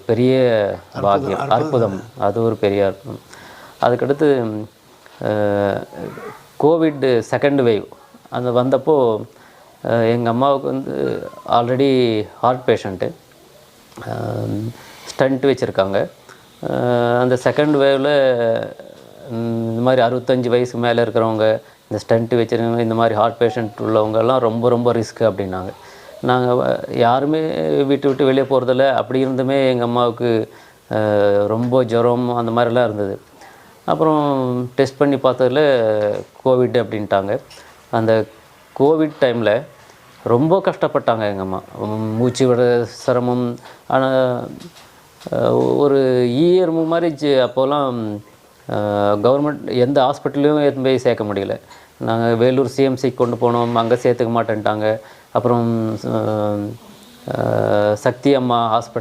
பெரிய பாக்கியம், அற்புதம். அது ஒரு பெரிய அற்புதம். அதுக்கடுத்து கோவிட் செகண்ட் வேவ் அந்த வந்தப்போ எங்கள் அம்மாவுக்கு வந்து ஆல்ரெடி ஹார்ட் பேஷண்ட்டு, ஸ்டண்ட் வச்சுருக்காங்க. அந்த செகண்ட் வேவில் இந்த மாதிரி 65 வயசுக்கு மேலே இருக்கிறவங்க, இந்த ஸ்டண்ட்டு வச்சுருக்கவங்க, இந்த மாதிரி ஹார்ட் பேஷண்ட் உள்ளவங்கெல்லாம் ரொம்ப ரொம்ப ரிஸ்க்கு அப்படின்னாங்க. நாங்கள் யாருமே வீட்டை விட்டு வெளியே போகிறதில்ல. அப்படி இருந்துமே எங்கள் அம்மாவுக்கு ரொம்ப ஜுரம் அந்த மாதிரிலாம் இருந்தது. அப்புறம் டெஸ்ட் பண்ணி பார்த்ததில் கோவிட் அப்படின்ட்டாங்க. அந்த கோவிட் டைமில் ரொம்ப கஷ்டப்பட்டாங்க எங்கள் அம்மா. மூச்சு விட சிரமம். ஆனால் ஒரு இயர் மாதிரி அப்போலாம் கவர்மெண்ட் எந்த ஹாஸ்பிட்டல்லையும் எடுத்துன்னு போய் சேர்க்க முடியல. நாங்கள் வேலூர் சிஎம்சிக்கு கொண்டு போனோம், அங்கே சேர்த்துக்க மாட்டேன்ட்டாங்க. அப்புறம் சக்தி அம்மா ஹாஸ்பிட்டல்